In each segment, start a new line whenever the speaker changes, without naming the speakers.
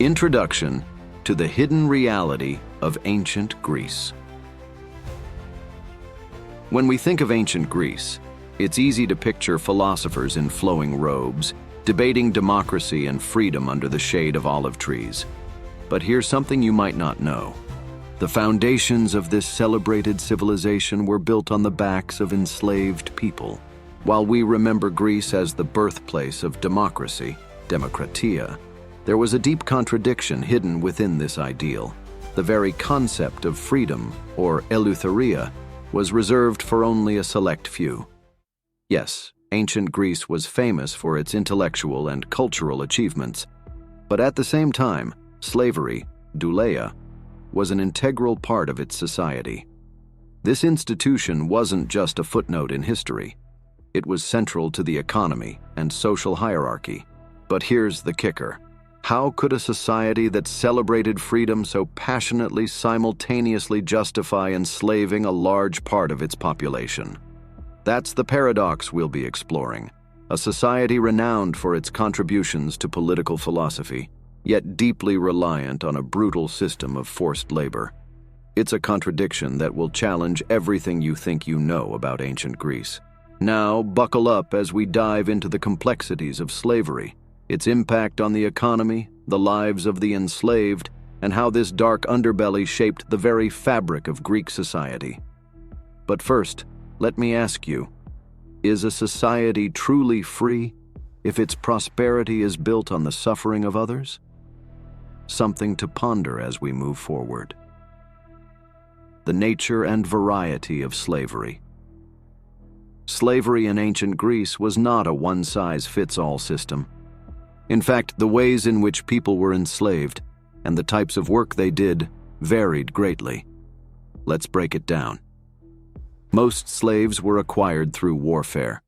Introduction to the hidden reality of ancient Greece. When we think of ancient Greece, it's easy to picture philosophers in flowing robes, debating democracy and freedom under the shade of olive trees. But here's something you might not know. The foundations of this celebrated civilization were built on the backs of enslaved people. While we remember Greece as the birthplace of democracy, demokratia, there was a deep contradiction hidden within this ideal. The very concept of freedom, or eleutheria, was reserved for only a select few. Yes, ancient Greece was famous for its intellectual and cultural achievements, but at the same time, slavery, douleia, was an integral part of its society. This institution wasn't just a footnote in history. It was central to the economy and social hierarchy. But here's the kicker. How could a society that celebrated freedom so passionately simultaneously justify enslaving a large part of its population? That's the paradox we'll be exploring. A society renowned for its contributions to political philosophy, yet deeply reliant on a brutal system of forced labor. It's a contradiction that will challenge everything you think you know about ancient Greece. Now, buckle up as we dive into the complexities of slavery, its impact on the economy, the lives of the enslaved, and how this dark underbelly shaped the very fabric of Greek society. But first, let me ask you, is a society truly free if its prosperity is built on the suffering of others? Something to ponder as we move forward. The nature and variety of slavery. Slavery in ancient Greece was not a one-size-fits-all system. In fact, the ways in which people were enslaved and the types of work they did varied greatly. Let's break it down. Most slaves were acquired through warfare.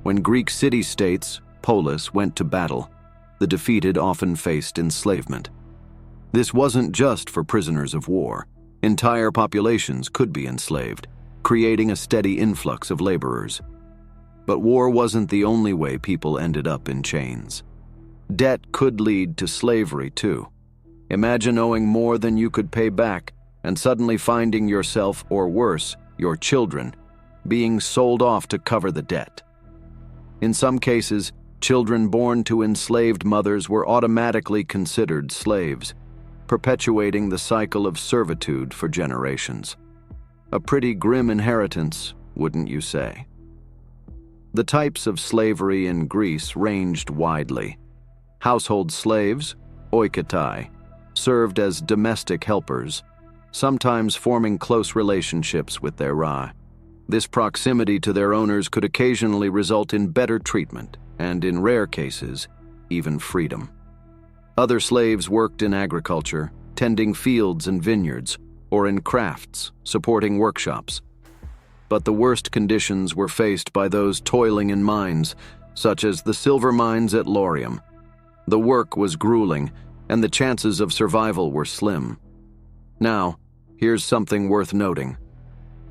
When Greek city-states, polis, went to battle, the defeated often faced enslavement. This wasn't just for prisoners of war. Entire populations could be enslaved, creating a steady influx of laborers. But war wasn't the only way people ended up in chains. Debt could lead to slavery, too. Imagine owing more than you could pay back and suddenly finding yourself, or worse, your children, being sold off to cover the debt. In some cases, children born to enslaved mothers were automatically considered slaves, perpetuating the cycle of servitude for generations. A pretty grim inheritance, wouldn't you say? The types of slavery in Greece ranged widely. Household slaves, oikotai, served as domestic helpers, sometimes forming close relationships with their rai. This proximity to their owners could occasionally result in better treatment, and in rare cases, even freedom. Other slaves worked in agriculture, tending fields and vineyards, or in crafts, supporting workshops. But the worst conditions were faced by those toiling in mines, such as the silver mines at Laurium. The work was grueling, and the chances of survival were slim. Now, here's something worth noting.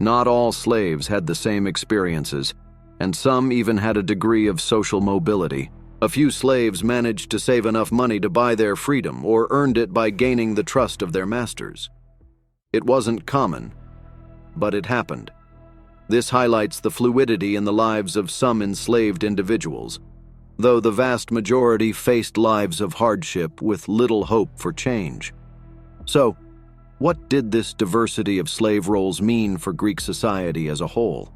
Not all slaves had the same experiences, and some even had a degree of social mobility. A few slaves managed to save enough money to buy their freedom or earned it by gaining the trust of their masters. It wasn't common, but it happened. This highlights the fluidity in the lives of some enslaved individuals, though the vast majority faced lives of hardship with little hope for change. So, what did this diversity of slave roles mean for Greek society as a whole?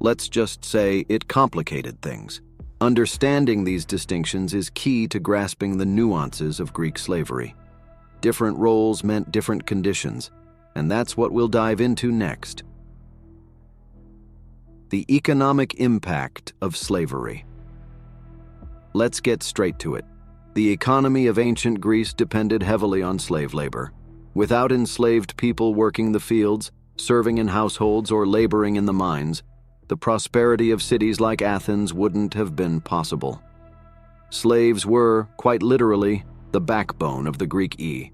Let's just say it complicated things. Understanding these distinctions is key to grasping the nuances of Greek slavery. Different roles meant different conditions, and that's what we'll dive into next. The economic impact of slavery. Let's get straight to it. The economy of ancient Greece depended heavily on slave labor. Without enslaved people working the fields, serving in households, or laboring in the mines, the prosperity of cities like Athens wouldn't have been possible. Slaves were, quite literally, the backbone of the Greek E.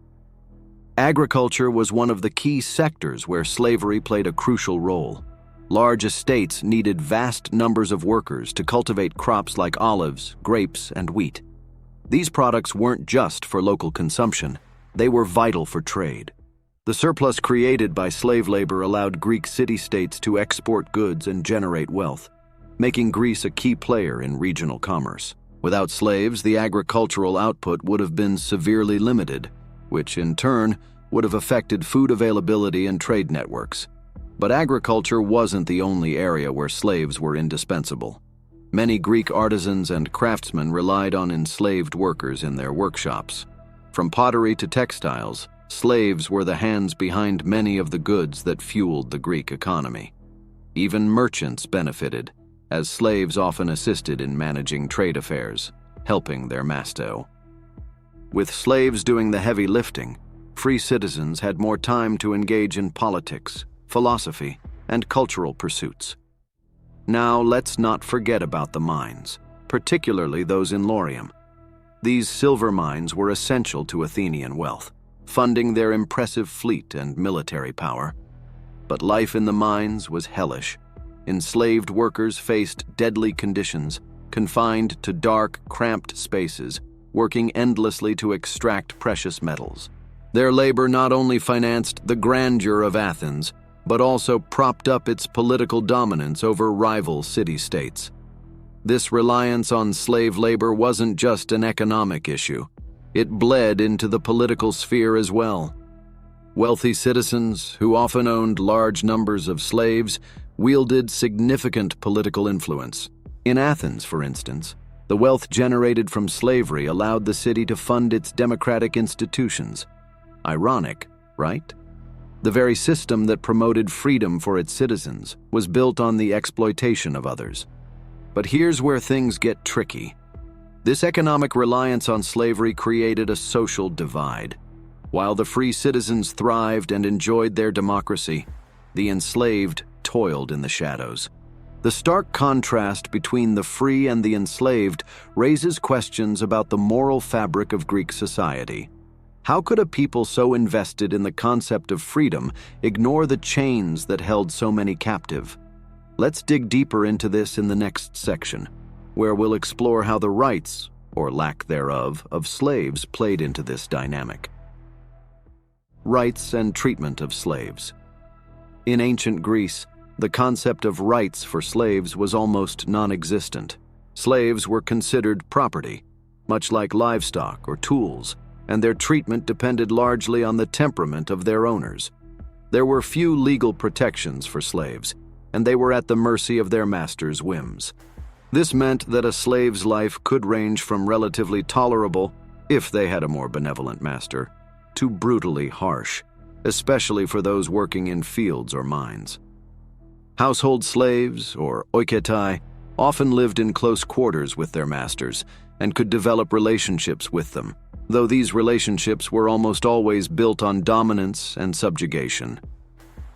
Agriculture was one of the key sectors where slavery played a crucial role. Large estates needed vast numbers of workers to cultivate crops like olives, grapes, and wheat. These products weren't just for local consumption, they were vital for trade. The surplus created by slave labor allowed Greek city-states to export goods and generate wealth, making Greece a key player in regional commerce. Without slaves, the agricultural output would have been severely limited, which in turn would have affected food availability and trade networks. But agriculture wasn't the only area where slaves were indispensable. Many Greek artisans and craftsmen relied on enslaved workers in their workshops. From pottery to textiles, slaves were the hands behind many of the goods that fueled the Greek economy. Even merchants benefited, as slaves often assisted in managing trade affairs, helping their master. With slaves doing the heavy lifting, free citizens had more time to engage in politics, philosophy, and cultural pursuits. Now let's not forget about the mines, particularly those in Laurium. These silver mines were essential to Athenian wealth, funding their impressive fleet and military power. But life in the mines was hellish. Enslaved workers faced deadly conditions, confined to dark, cramped spaces, working endlessly to extract precious metals. Their labor not only financed the grandeur of Athens, but also propped up its political dominance over rival city-states. This reliance on slave labor wasn't just an economic issue. It bled into the political sphere as well. Wealthy citizens, who often owned large numbers of slaves, wielded significant political influence. In Athens, for instance, the wealth generated from slavery allowed the city to fund its democratic institutions. Ironic, right? The very system that promoted freedom for its citizens was built on the exploitation of others. But here's where things get tricky. This economic reliance on slavery created a social divide. While the free citizens thrived and enjoyed their democracy, the enslaved toiled in the shadows. The stark contrast between the free and the enslaved raises questions about the moral fabric of Greek society. How could a people so invested in the concept of freedom ignore the chains that held so many captive? Let's dig deeper into this in the next section, where we'll explore how the rights, or lack thereof, of slaves played into this dynamic. Rights and treatment of slaves. In ancient Greece, the concept of rights for slaves was almost non-existent. Slaves were considered property, much like livestock or tools, and their treatment depended largely on the temperament of their owners. There were few legal protections for slaves, and they were at the mercy of their masters' whims. This meant that a slave's life could range from relatively tolerable, if they had a more benevolent master, to brutally harsh, especially for those working in fields or mines. Household slaves, or oiketai, often lived in close quarters with their masters and could develop relationships with them, though these relationships were almost always built on dominance and subjugation.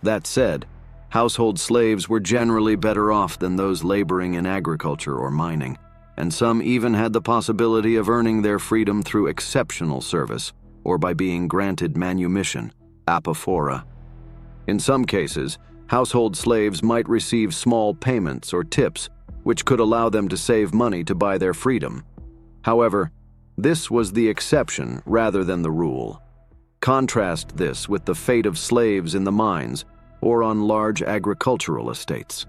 That said, household slaves were generally better off than those laboring in agriculture or mining, and some even had the possibility of earning their freedom through exceptional service or by being granted manumission, apophora. In some cases, household slaves might receive small payments or tips, which could allow them to save money to buy their freedom. However, this was the exception rather than the rule. Contrast this with the fate of slaves in the mines or on large agricultural estates.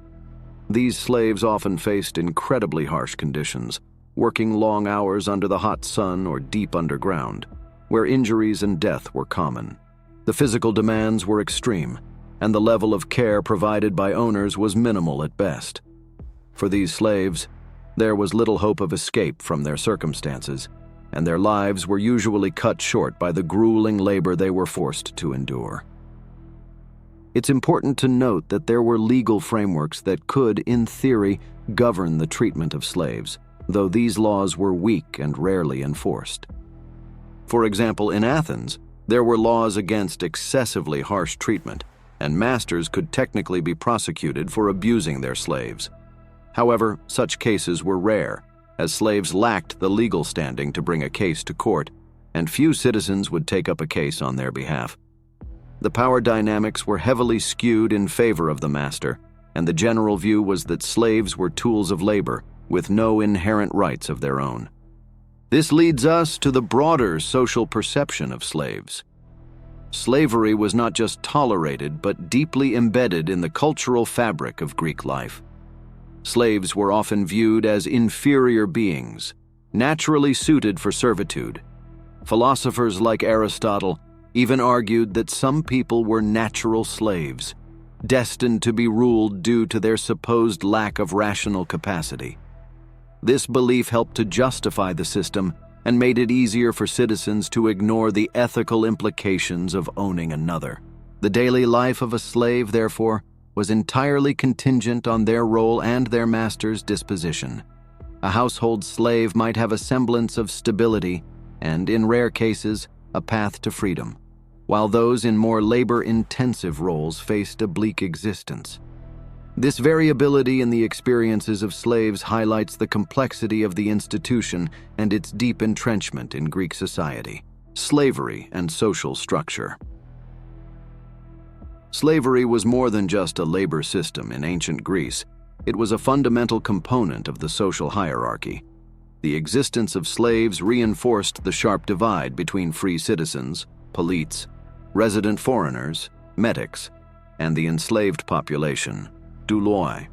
These slaves often faced incredibly harsh conditions, working long hours under the hot sun or deep underground, where injuries and death were common. The physical demands were extreme, and the level of care provided by owners was minimal at best. For these slaves, there was little hope of escape from their circumstances, and their lives were usually cut short by the grueling labor they were forced to endure. It's important to note that there were legal frameworks that could, in theory, govern the treatment of slaves, though these laws were weak and rarely enforced. For example, in Athens, there were laws against excessively harsh treatment, and masters could technically be prosecuted for abusing their slaves. However, such cases were rare, as slaves lacked the legal standing to bring a case to court, and few citizens would take up a case on their behalf. The power dynamics were heavily skewed in favor of the master, and the general view was that slaves were tools of labor, with no inherent rights of their own. This leads us to the broader social perception of slaves. Slavery was not just tolerated, but deeply embedded in the cultural fabric of Greek life. Slaves were often viewed as inferior beings, naturally suited for servitude. Philosophers like Aristotle even argued that some people were natural slaves, destined to be ruled due to their supposed lack of rational capacity. This belief helped to justify the system and made it easier for citizens to ignore the ethical implications of owning another. The daily life of a slave, therefore, was entirely contingent on their role and their master's disposition. A household slave might have a semblance of stability and, in rare cases, a path to freedom, while those in more labor-intensive roles faced a bleak existence. This variability in the experiences of slaves highlights the complexity of the institution and its deep entrenchment in Greek society. Slavery and social structure. Slavery was more than just a labor system in ancient Greece. It was a fundamental component of the social hierarchy. The existence of slaves reinforced the sharp divide between free citizens, polites, resident foreigners, metics, and the enslaved population, douloi.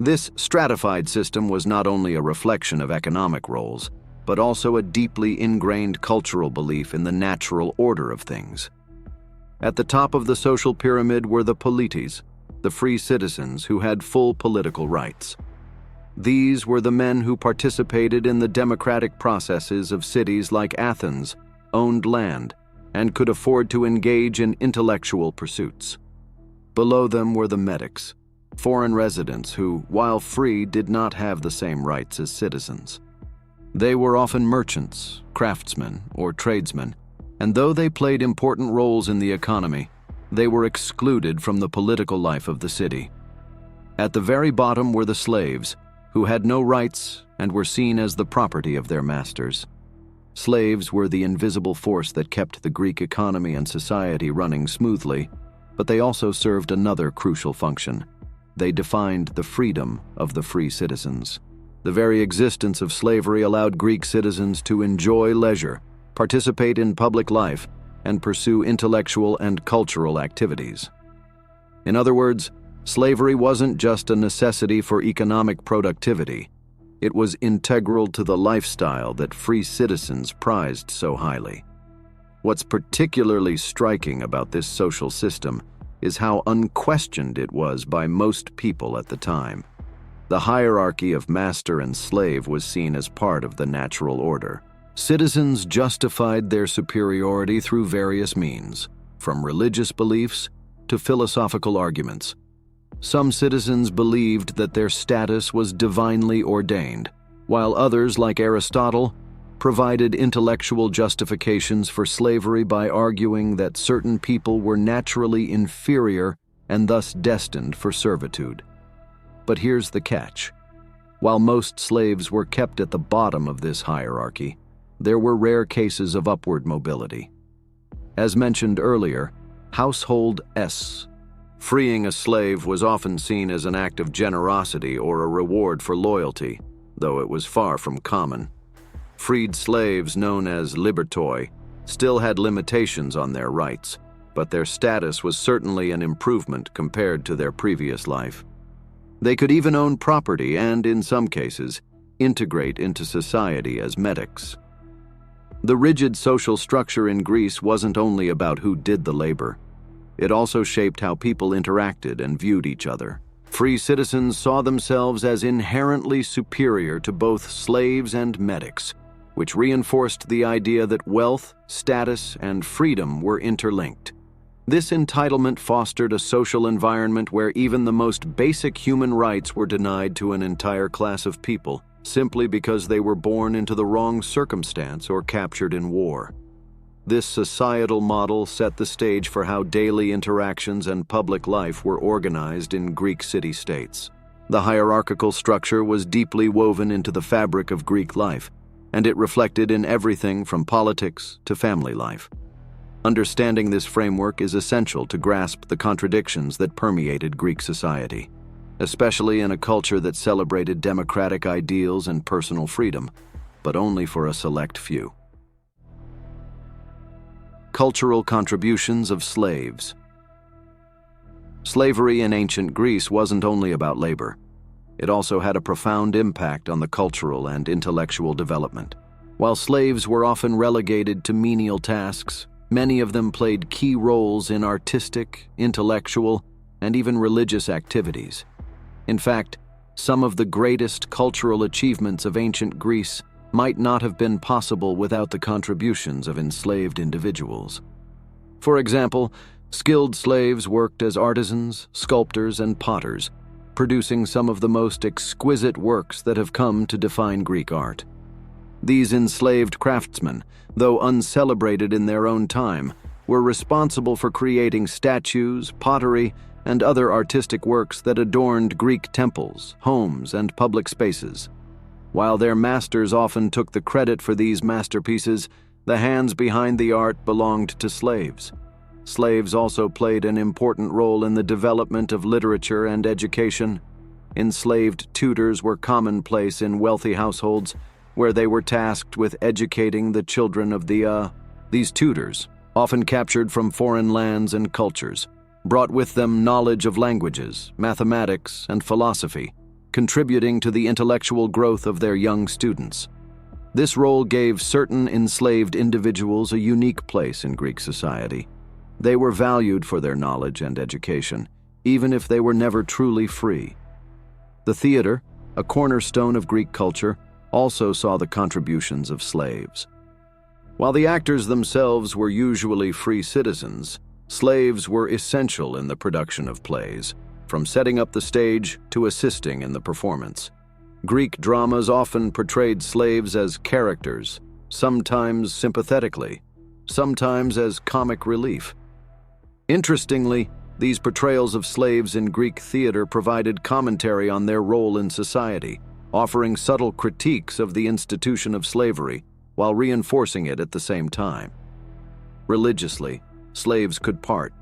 This stratified system was not only a reflection of economic roles, but also a deeply ingrained cultural belief in the natural order of things. At the top of the social pyramid were the polites, the free citizens who had full political rights. These were the men who participated in the democratic processes of cities like Athens, owned land, and could afford to engage in intellectual pursuits. Below them were the metics, foreign residents who, while free, did not have the same rights as citizens. They were often merchants, craftsmen, or tradesmen, and though they played important roles in the economy, they were excluded from the political life of the city. At the very bottom were the slaves, who had no rights and were seen as the property of their masters. Slaves were the invisible force that kept the Greek economy and society running smoothly, but they also served another crucial function. They defined the freedom of the free citizens. The very existence of slavery allowed Greek citizens to enjoy leisure, participate in public life, and pursue intellectual and cultural activities. In other words, slavery wasn't just a necessity for economic productivity. It was integral to the lifestyle that free citizens prized so highly. What's particularly striking about this social system is how unquestioned it was by most people at the time. The hierarchy of master and slave was seen as part of the natural order. Citizens justified their superiority through various means, from religious beliefs to philosophical arguments. Some citizens believed that their status was divinely ordained, while others, like Aristotle, provided intellectual justifications for slavery by arguing that certain people were naturally inferior and thus destined for servitude. But here's the catch. While most slaves were kept at the bottom of this hierarchy, there were rare cases of upward mobility. As mentioned earlier, household S. Freeing a slave was often seen as an act of generosity or a reward for loyalty, though it was far from common. Freed slaves, known as libertoi, still had limitations on their rights, but their status was certainly an improvement compared to their previous life. They could even own property and, in some cases, integrate into society as metics. The rigid social structure in Greece wasn't only about who did the labor. It also shaped how people interacted and viewed each other. Free citizens saw themselves as inherently superior to both slaves and metics, which reinforced the idea that wealth, status, and freedom were interlinked. This entitlement fostered a social environment where even the most basic human rights were denied to an entire class of people, simply because they were born into the wrong circumstance or captured in war. This societal model set the stage for how daily interactions and public life were organized in Greek city-states. The hierarchical structure was deeply woven into the fabric of Greek life, and it reflected in everything from politics to family life. Understanding this framework is essential to grasp the contradictions that permeated Greek society, especially in a culture that celebrated democratic ideals and personal freedom. but only for a select few. Cultural contributions of slaves. Slavery in ancient Greece wasn't only about labor. It also had a profound impact on the cultural and intellectual development. While slaves were often relegated to menial tasks, many of them played key roles in artistic, intellectual, and even religious activities. In fact, some of the greatest cultural achievements of ancient Greece might not have been possible without the contributions of enslaved individuals. For example, skilled slaves worked as artisans, sculptors, and potters, producing some of the most exquisite works that have come to define Greek art. These enslaved craftsmen, though uncelebrated in their own time, were responsible for creating statues, pottery, and other artistic works that adorned Greek temples, homes, and public spaces. While their masters often took the credit for these masterpieces, the hands behind the art belonged to slaves. Slaves also played an important role in the development of literature and education. Enslaved tutors were commonplace in wealthy households, where they were tasked with educating the children of these tutors, often captured from foreign lands and cultures, brought with them knowledge of languages, mathematics, and philosophy, contributing to the intellectual growth of their young students. This role gave certain enslaved individuals a unique place in Greek society. They were valued for their knowledge and education, even if they were never truly free. The theater, a cornerstone of Greek culture, also saw the contributions of slaves. While the actors themselves were usually free citizens, slaves were essential in the production of plays, from setting up the stage to assisting in the performance. Greek dramas often portrayed slaves as characters, sometimes sympathetically, sometimes as comic relief. Interestingly, these portrayals of slaves in Greek theater provided commentary on their role in society, offering subtle critiques of the institution of slavery while reinforcing it at the same time. Religiously, slaves could part.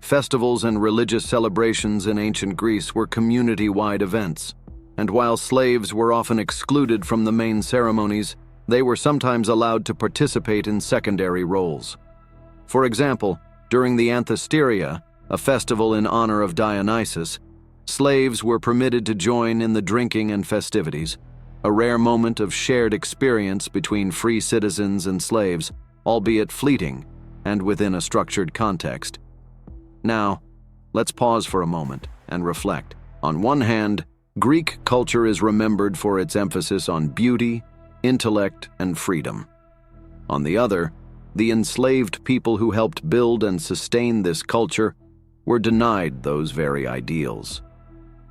Festivals and religious celebrations in ancient Greece were community-wide events, and while slaves were often excluded from the main ceremonies, they were sometimes allowed to participate in secondary roles. For example, during the Anthesteria, a festival in honor of Dionysus, slaves were permitted to join in the drinking and festivities, a rare moment of shared experience between free citizens and slaves, albeit fleeting and within a structured context. Now, let's pause for a moment and reflect. On one hand, Greek culture is remembered for its emphasis on beauty, intellect, and freedom. On the other, the enslaved people who helped build and sustain this culture were denied those very ideals.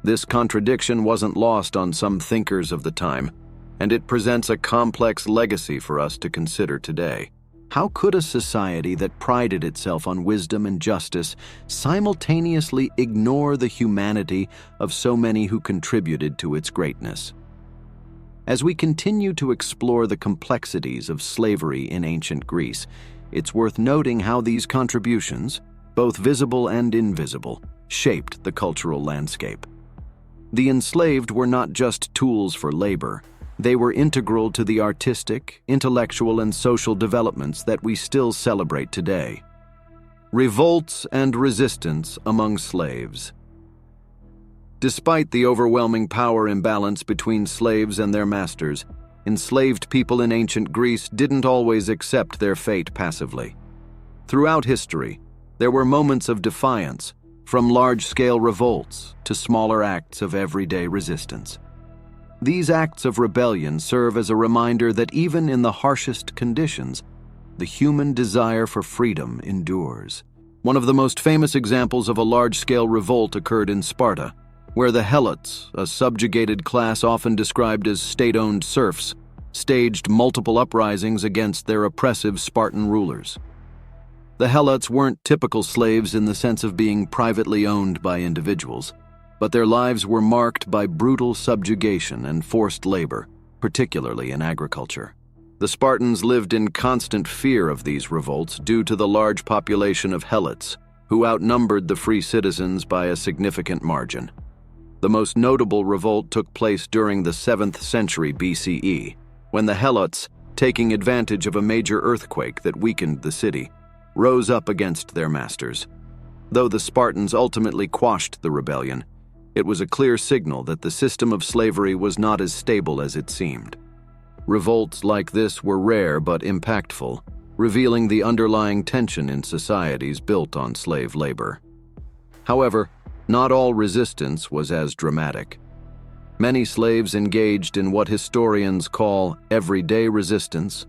This contradiction wasn't lost on some thinkers of the time, and it presents a complex legacy for us to consider today. How could a society that prided itself on wisdom and justice simultaneously ignore the humanity of so many who contributed to its greatness? As we continue to explore the complexities of slavery in ancient Greece, it's worth noting how these contributions, both visible and invisible, shaped the cultural landscape. The enslaved were not just tools for labor. They were integral to the artistic, intellectual, and social developments that we still celebrate today. Revolts and resistance among slaves. Despite the overwhelming power imbalance between slaves and their masters, enslaved people in ancient Greece didn't always accept their fate passively. Throughout history, there were moments of defiance, from large-scale revolts to smaller acts of everyday resistance. These acts of rebellion serve as a reminder that even in the harshest conditions, the human desire for freedom endures. One of the most famous examples of a large-scale revolt occurred in Sparta, where the Helots, a subjugated class often described as state-owned serfs, staged multiple uprisings against their oppressive Spartan rulers. The Helots weren't typical slaves in the sense of being privately owned by individuals, but their lives were marked by brutal subjugation and forced labor, particularly in agriculture. The Spartans lived in constant fear of these revolts due to the large population of Helots, who outnumbered the free citizens by a significant margin. The most notable revolt took place during the 7th century BCE, when the Helots, taking advantage of a major earthquake that weakened the city, rose up against their masters. Though the Spartans ultimately quashed the rebellion, it was a clear signal that the system of slavery was not as stable as it seemed. Revolts like this were rare but impactful, revealing the underlying tension in societies built on slave labor. However, not all resistance was as dramatic. Many slaves engaged in what historians call everyday resistance,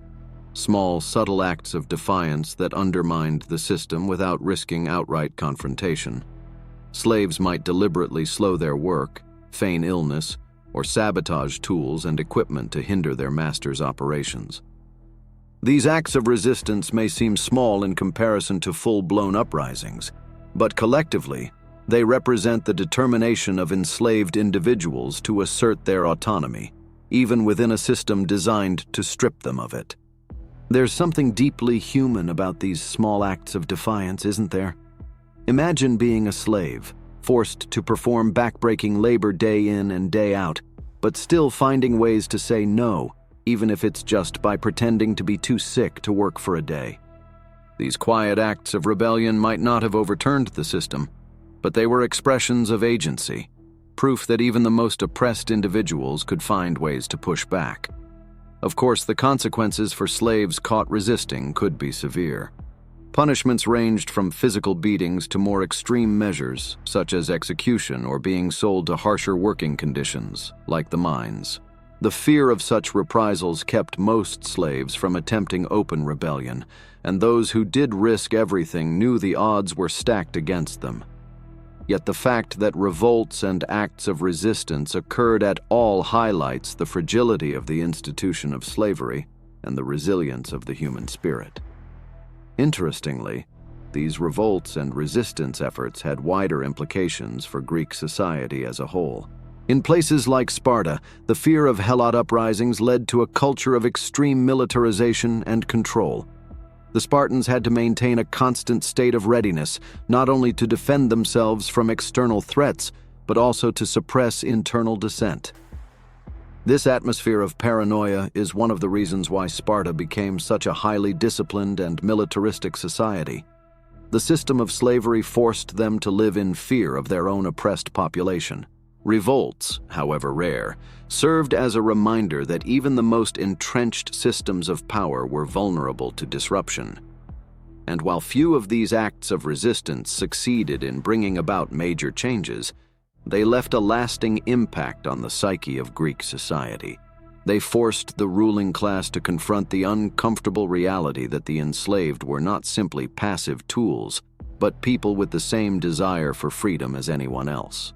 small, subtle acts of defiance that undermined the system without risking outright confrontation. Slaves might deliberately slow their work, feign illness, or sabotage tools and equipment to hinder their master's operations. These acts of resistance may seem small in comparison to full-blown uprisings, but collectively, they represent the determination of enslaved individuals to assert their autonomy, even within a system designed to strip them of it. There's something deeply human about these small acts of defiance, isn't there? Imagine being a slave, forced to perform backbreaking labor day in and day out, but still finding ways to say no, even if it's just by pretending to be too sick to work for a day. These quiet acts of rebellion might not have overturned the system, but they were expressions of agency, proof that even the most oppressed individuals could find ways to push back. Of course, the consequences for slaves caught resisting could be severe. Punishments ranged from physical beatings to more extreme measures, such as execution or being sold to harsher working conditions, like the mines. The fear of such reprisals kept most slaves from attempting open rebellion, and those who did risk everything knew the odds were stacked against them. Yet the fact that revolts and acts of resistance occurred at all highlights the fragility of the institution of slavery and the resilience of the human spirit. Interestingly, these revolts and resistance efforts had wider implications for Greek society as a whole. In places like Sparta, the fear of Helot uprisings led to a culture of extreme militarization and control. The Spartans had to maintain a constant state of readiness, not only to defend themselves from external threats, but also to suppress internal dissent. This atmosphere of paranoia is one of the reasons why Sparta became such a highly disciplined and militaristic society. The system of slavery forced them to live in fear of their own oppressed population. Revolts, however rare, served as a reminder that even the most entrenched systems of power were vulnerable to disruption. And while few of these acts of resistance succeeded in bringing about major changes, they left a lasting impact on the psyche of Greek society. They forced the ruling class to confront the uncomfortable reality that the enslaved were not simply passive tools, but people with the same desire for freedom as anyone else.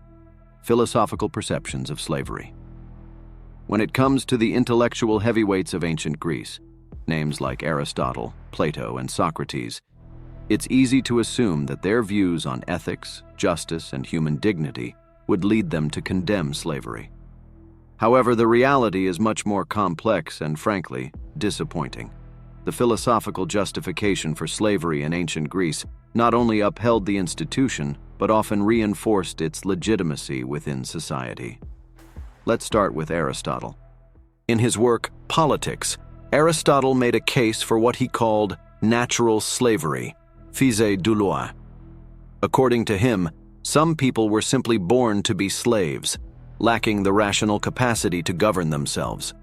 Philosophical perceptions of slavery. When it comes to the intellectual heavyweights of ancient Greece, names like Aristotle, Plato, and Socrates, it's easy to assume that their views on ethics, justice, and human dignity would lead them to condemn slavery. However, the reality is much more complex and, frankly, disappointing. The philosophical justification for slavery in ancient Greece not only upheld the institution, but often reinforced its legitimacy within society. Let's start with Aristotle. In his work, Politics, Aristotle made a case for what he called natural slavery, physé du loi. According to him, some people were simply born to be slaves, lacking the rational capacity to govern themselves.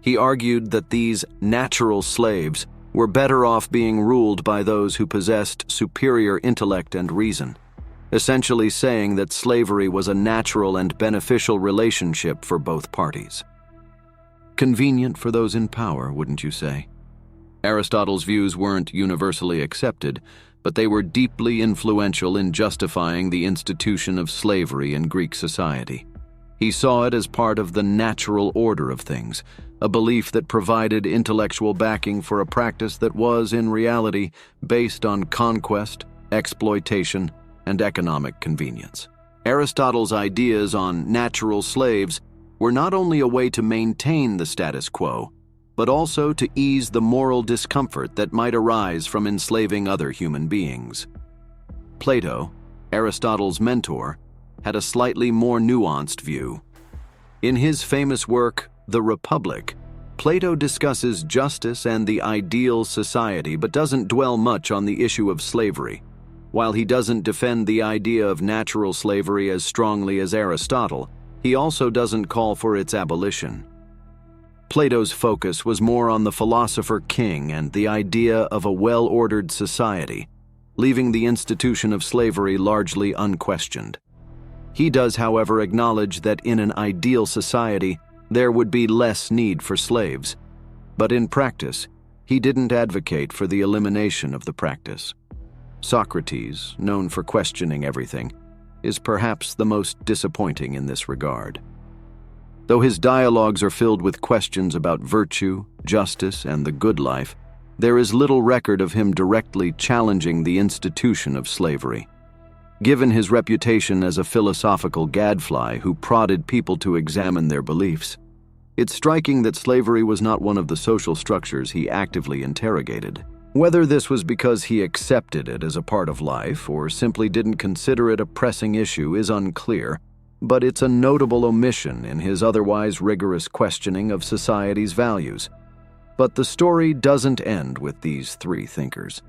He argued that these natural slaves were better off being ruled by those who possessed superior intellect and reason, essentially saying that slavery was a natural and beneficial relationship for both parties. Convenient for those in power, wouldn't you say? Aristotle's views weren't universally accepted, but they were deeply influential in justifying the institution of slavery in Greek society. He saw it as part of the natural order of things, a belief that provided intellectual backing for a practice that was, in reality, based on conquest, exploitation, and economic convenience. Aristotle's ideas on natural slaves were not only a way to maintain the status quo, but also to ease the moral discomfort that might arise from enslaving other human beings. Plato, Aristotle's mentor, had a slightly more nuanced view. In his famous work, The Republic, Plato discusses justice and the ideal society but doesn't dwell much on the issue of slavery. While he doesn't defend the idea of natural slavery as strongly as Aristotle, he also doesn't call for its abolition. Plato's focus was more on the philosopher king and the idea of a well-ordered society, leaving the institution of slavery largely unquestioned. He does, however, acknowledge that in an ideal society, there would be less need for slaves. But in practice, he didn't advocate for the elimination of the practice. Socrates, known for questioning everything, is perhaps the most disappointing in this regard. Though his dialogues are filled with questions about virtue, justice, and the good life, there is little record of him directly challenging the institution of slavery. Given his reputation as a philosophical gadfly who prodded people to examine their beliefs, it's striking that slavery was not one of the social structures he actively interrogated. Whether this was because he accepted it as a part of life or simply didn't consider it a pressing issue is unclear, but it's a notable omission in his otherwise rigorous questioning of society's values. But the story doesn't end with these three thinkers.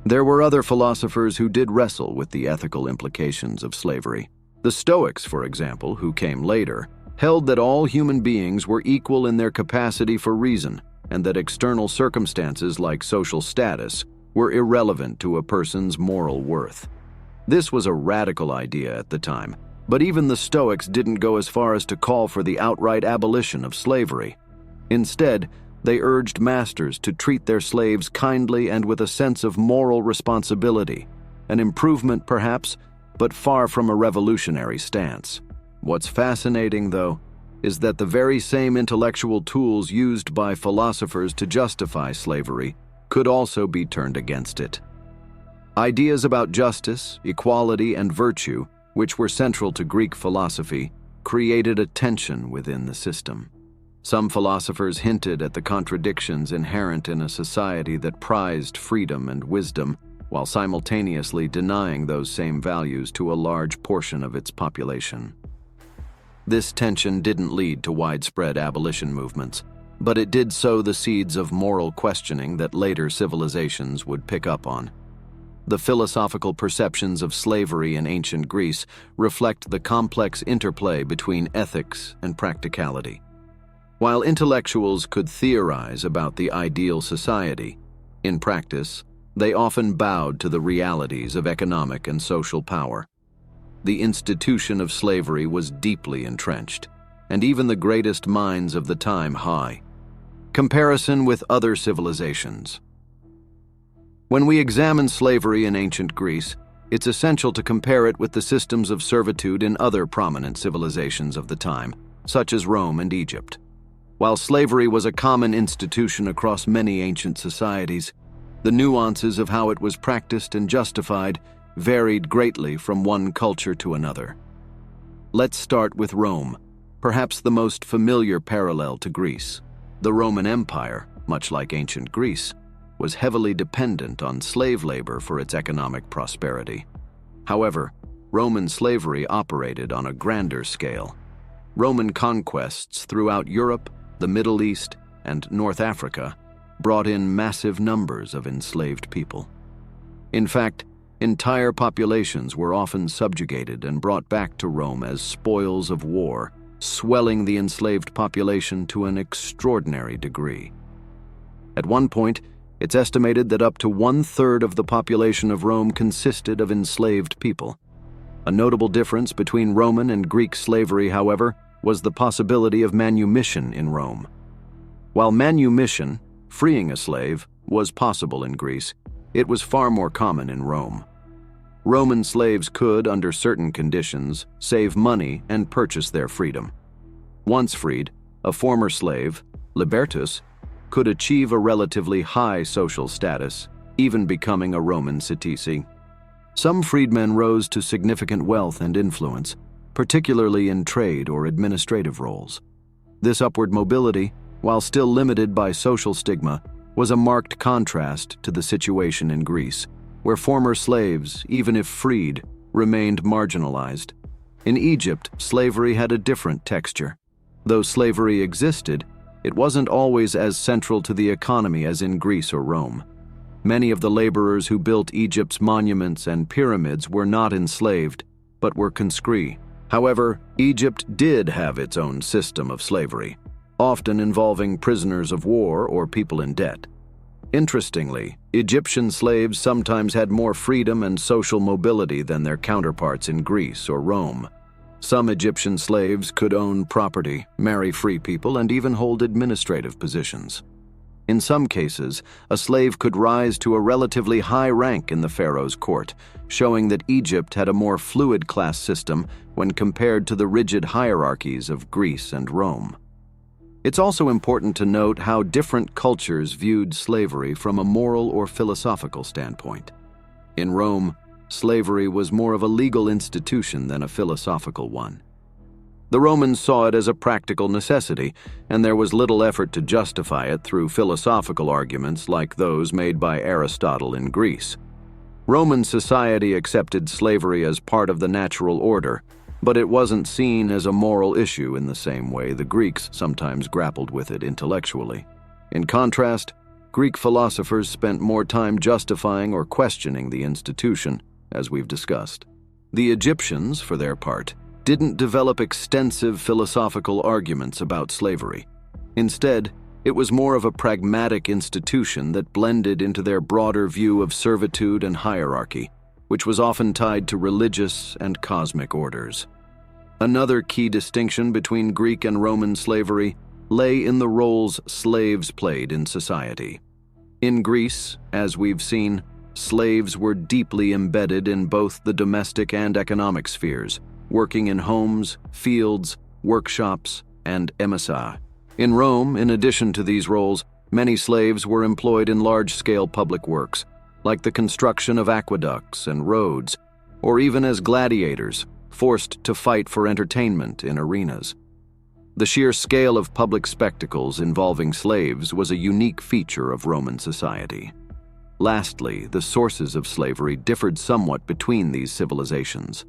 There were other philosophers who did wrestle with the ethical implications of slavery. The Stoics, for example, who came later, held that all human beings were equal in their capacity for reason, and that external circumstances like social status were irrelevant to a person's moral worth. This was a radical idea at the time, but even the Stoics didn't go as far as to call for the outright abolition of slavery. Instead, they urged masters to treat their slaves kindly and with a sense of moral responsibility, an improvement perhaps, but far from a revolutionary stance. What's fascinating, though, is that the very same intellectual tools used by philosophers to justify slavery could also be turned against it. Ideas about justice, equality, and virtue, which were central to Greek philosophy, created a tension within the system. Some philosophers hinted at the contradictions inherent in a society that prized freedom and wisdom, while simultaneously denying those same values to a large portion of its population. This tension didn't lead to widespread abolition movements, but it did sow the seeds of moral questioning that later civilizations would pick up on. The philosophical perceptions of slavery in ancient Greece reflect the complex interplay between ethics and practicality. While intellectuals could theorize about the ideal society, in practice, they often bowed to the realities of economic and social power. The institution of slavery was deeply entrenched, and even the greatest minds of the time high. Comparison with other civilizations. When we examine slavery in ancient Greece, it's essential to compare it with the systems of servitude in other prominent civilizations of the time, such as Rome and Egypt. While slavery was a common institution across many ancient societies, the nuances of how it was practiced and justified varied greatly from one culture to another. Let's start with Rome, perhaps the most familiar parallel to Greece. The Roman Empire, much like ancient Greece, was heavily dependent on slave labor for its economic prosperity. However, Roman slavery operated on a grander scale. Roman conquests throughout Europe, the Middle East, and North Africa brought in massive numbers of enslaved people. In fact, entire populations were often subjugated and brought back to Rome as spoils of war, swelling the enslaved population to an extraordinary degree. At one point, it's estimated that up to 1/3 of the population of Rome consisted of enslaved people. A notable difference between Roman and Greek slavery, however, was the possibility of manumission in Rome. While manumission, freeing a slave, was possible in Greece, it was far more common in Rome. Roman slaves could, under certain conditions, save money and purchase their freedom. Once freed, a former slave, libertus, could achieve a relatively high social status, even becoming a Roman citizen. Some freedmen rose to significant wealth and influence, particularly in trade or administrative roles. This upward mobility, while still limited by social stigma, was a marked contrast to the situation in Greece, where former slaves, even if freed, remained marginalized. In Egypt, slavery had a different texture. Though slavery existed, it wasn't always as central to the economy as in Greece or Rome. Many of the laborers who built Egypt's monuments and pyramids were not enslaved, but were conscrits. However, Egypt did have its own system of slavery, often involving prisoners of war or people in debt. Interestingly, Egyptian slaves sometimes had more freedom and social mobility than their counterparts in Greece or Rome. Some Egyptian slaves could own property, marry free people, and even hold administrative positions. In some cases, a slave could rise to a relatively high rank in the pharaoh's court, showing that Egypt had a more fluid class system when compared to the rigid hierarchies of Greece and Rome. It's also important to note how different cultures viewed slavery from a moral or philosophical standpoint. In Rome, slavery was more of a legal institution than a philosophical one. The Romans saw it as a practical necessity, and there was little effort to justify it through philosophical arguments like those made by Aristotle in Greece. Roman society accepted slavery as part of the natural order, but it wasn't seen as a moral issue in the same way the Greeks sometimes grappled with it intellectually. In contrast, Greek philosophers spent more time justifying or questioning the institution, as we've discussed. The Egyptians, for their part, didn't develop extensive philosophical arguments about slavery. Instead, it was more of a pragmatic institution that blended into their broader view of servitude and hierarchy, which was often tied to religious and cosmic orders. Another key distinction between Greek and Roman slavery lay in the roles slaves played in society. In Greece, as we've seen, slaves were deeply embedded in both the domestic and economic spheres, working in homes, fields, workshops, and emissa. In Rome, in addition to these roles, many slaves were employed in large-scale public works, like the construction of aqueducts and roads, or even as gladiators, forced to fight for entertainment in arenas. The sheer scale of public spectacles involving slaves was a unique feature of Roman society. Lastly, the sources of slavery differed somewhat between these civilizations.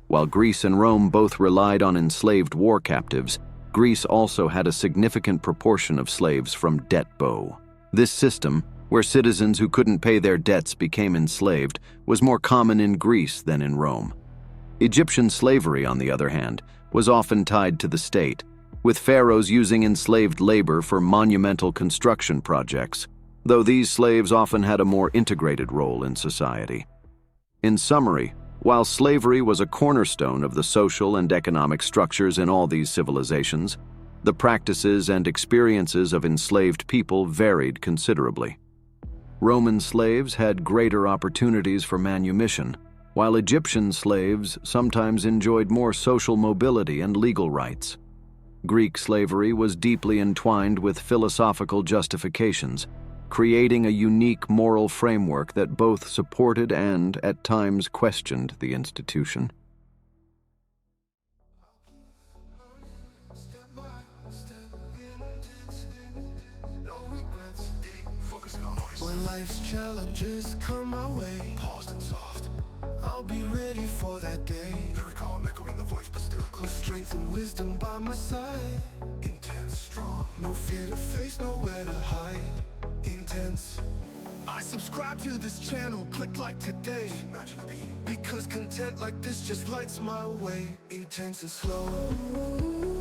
While Greece and Rome both relied on enslaved war captives, Greece also had a significant proportion of slaves from debt bow. This system, where citizens who couldn't pay their debts became enslaved, was more common in Greece than in Rome. Egyptian slavery, on the other hand, was often tied to the state, with pharaohs using enslaved labor for monumental construction projects, though these slaves often had a more integrated role in society. In summary, while slavery was a cornerstone of the social and economic structures in all these civilizations, the practices and experiences of enslaved people varied considerably. Roman slaves had greater opportunities for manumission, while Egyptian slaves sometimes enjoyed more social mobility and legal rights. Greek slavery was deeply entwined with philosophical justifications, creating a unique moral framework that both supported and, at times, questioned the institution.
When life's challenges come my way, paused and soft, I'll be ready for that day. Very calm, echoing the voice, but still close. Strength and wisdom by my side. Intense, strong, no fear to face, nowhere to hide. Intense. I subscribe to this channel, click like today. Because content like this just lights my way. Intense and slow.